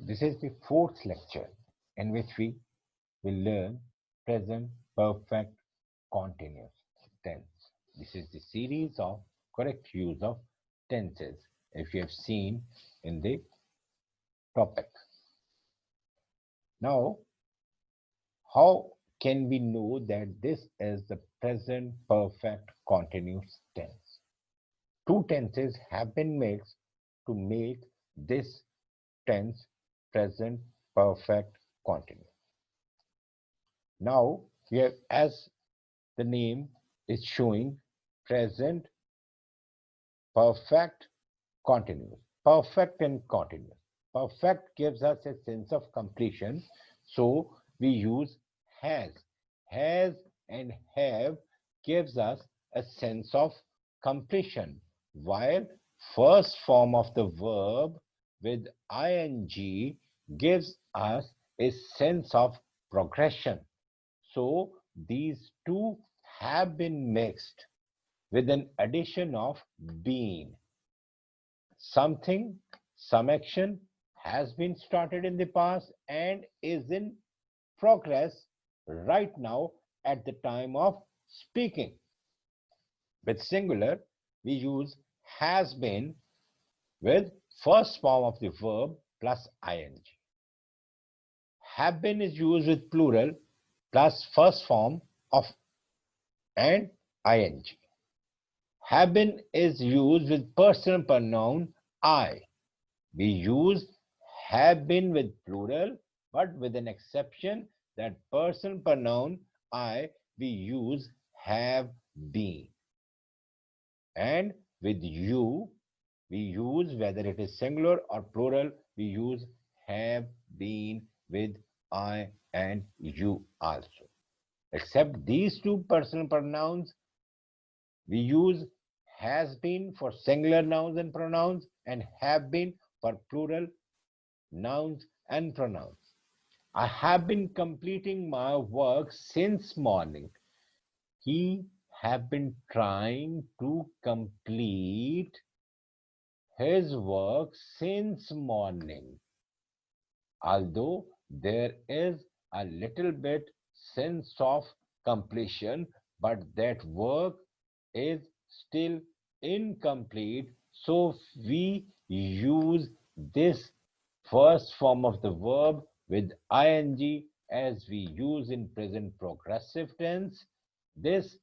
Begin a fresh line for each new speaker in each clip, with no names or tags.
This is the fourth lecture in which we will learn present perfect continuous tense. This is the series of correct use of tenses if you have seen in the topic. Now, how can we know that this is the present perfect continuous tense? Two tenses have been mixed to make this tense present perfect continuous. Now, we have, as the name is showing, present perfect continuous. Perfect and continuous. Perfect gives us a sense of completion, so we use has. Has and have gives us a sense of completion, while first form of the verb with ing gives us a sense of progression. So these two have been mixed with an addition of been. Something, some action has been started in the past and is in progress right now at the time of speaking. With singular, we use has been with first form of the verb plus ing. Have been is used with plural plus first form of and ing. Have been is used with personal pronoun I. We use have been with plural, but with an exception that personal pronoun I, we use have been. And with you, we use, whether it is singular or plural, we use have been with I and you also. Except these two personal pronouns, we use has been for singular nouns and pronouns and have been for plural nouns and pronouns. I have been completing my work since morning. He have been trying to complete his work since morning. Although there is a little bit sense of completion, but that work is still incomplete, so we use this first form of the verb with ing as we use in present progressive tense. This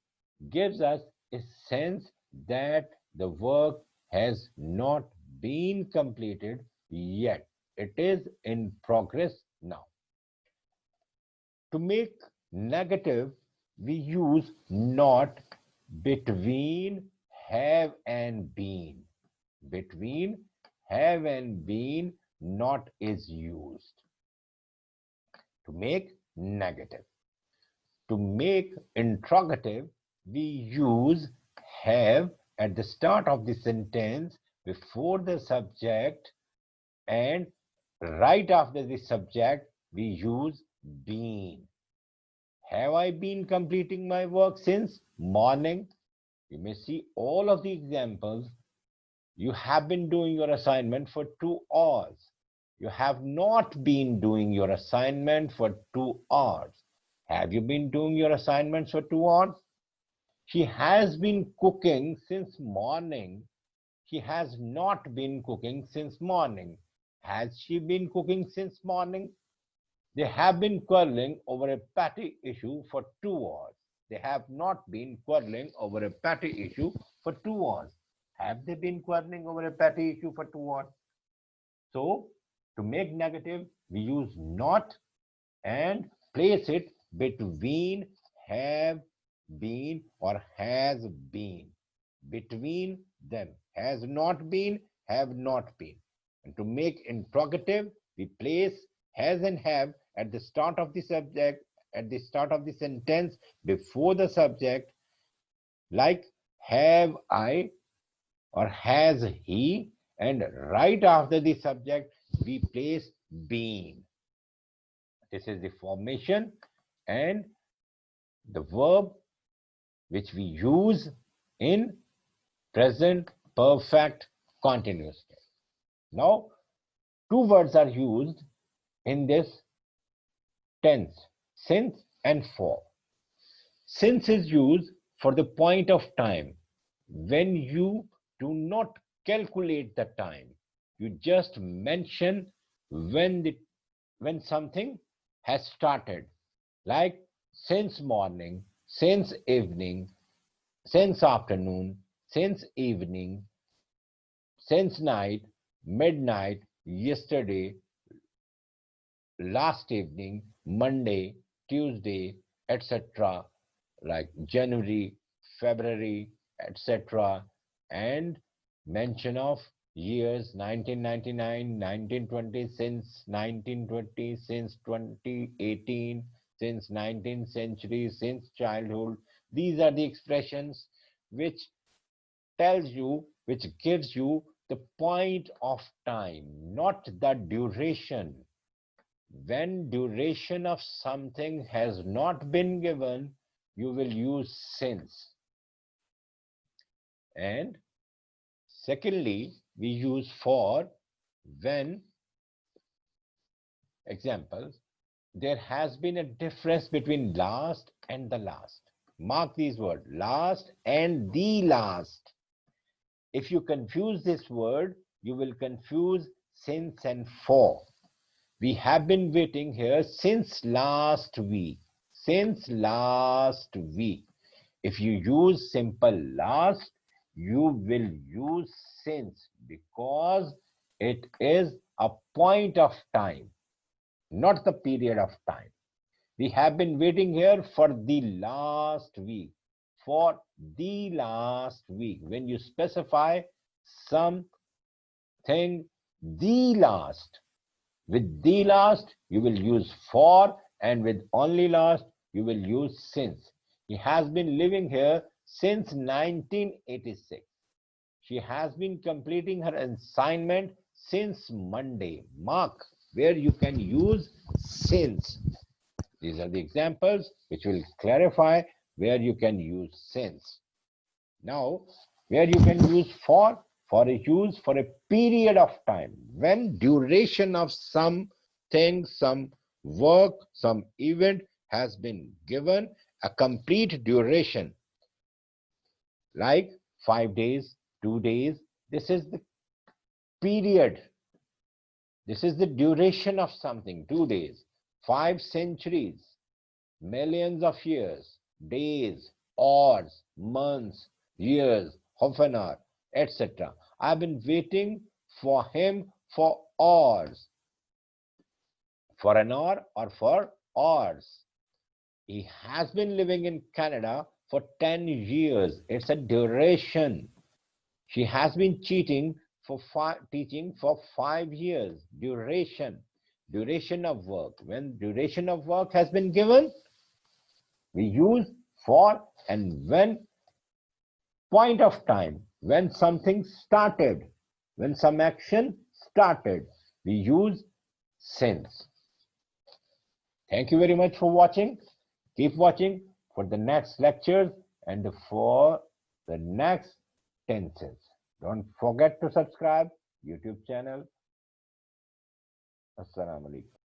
gives us a sense that the work has not been completed yet. It is in progress now. To make negative, we use not between have and been. Between have and been, not is used. To make negative. To make interrogative, we use have at the start of the sentence before the subject, and right after the subject we use been. Have I been completing my work since morning? You may see all of the examples. You have been doing your assignment for 2 hours. You have not been doing your assignment for 2 hours. Have you been doing your assignments for 2 hours? She has been cooking since morning. She has not been cooking since morning. Has she been cooking since morning? They have been quarreling over a petty issue for 2 hours. They have not been quarreling over a petty issue for 2 hours. Have they been quarreling over a petty issue for 2 hours? So, to make negative, we use not and place it between have been or has been. Between them. Has not been, have not been. And to make interrogative, we place has and have at the start of the subject, at the start of the sentence before the subject, like have I or has he, and right after the subject we place been. This is the formation and the verb which we use in present perfect continuous tense. Now Two words are used in this tense, since and for. Since is used for the point of time when you do not calculate the time. You just mention when something has started, like since morning, since evening, since afternoon, since evening, since night, midnight, yesterday, last evening, Monday, Tuesday, etc., like January, February, etc., and mention of years 1999, 1920, since 1920, since 2018, since 19th century, since childhood. These are the expressions which tells you, which gives you the point of time, not the duration. When duration of something has not been given, you will use since. And secondly, we use for when, examples, there has been a difference between last and the last. Mark these words, last and the last. If you confuse this word, you will confuse since and for. We have been waiting here since last week. Since last week. If you use simple last, you will use since because it is a point of time, not the period of time. We have been waiting here for the last week. For the last week. When you specify something, the last, with the last, you will use for, and with only last, you will use since. He has been living here since 1986. She has been completing her assignment since Monday. Mark where you can use since. These are the examples which will clarify where you can use since. Now, where you can use for a use for a period of time, when duration of something, some work, some event has been given a complete duration, like 5 days, 2 days. This is the period. This is the duration of something, 2 days, 5 centuries, millions of years, days, hours, months, years, half an hour, etc. I've been waiting for him for hours, for an hour or for hours. He has been living in Canada for 10 years. It's a duration. She has been teaching for 5 years. Duration. Duration of work. When duration of work has been given, we use for, and when point of time, when something started, when some action started, we use since. Thank you very much for watching. Keep watching for the next lectures and for the next tenses. Don't forget to subscribe YouTube channel. Assalamu alaikum.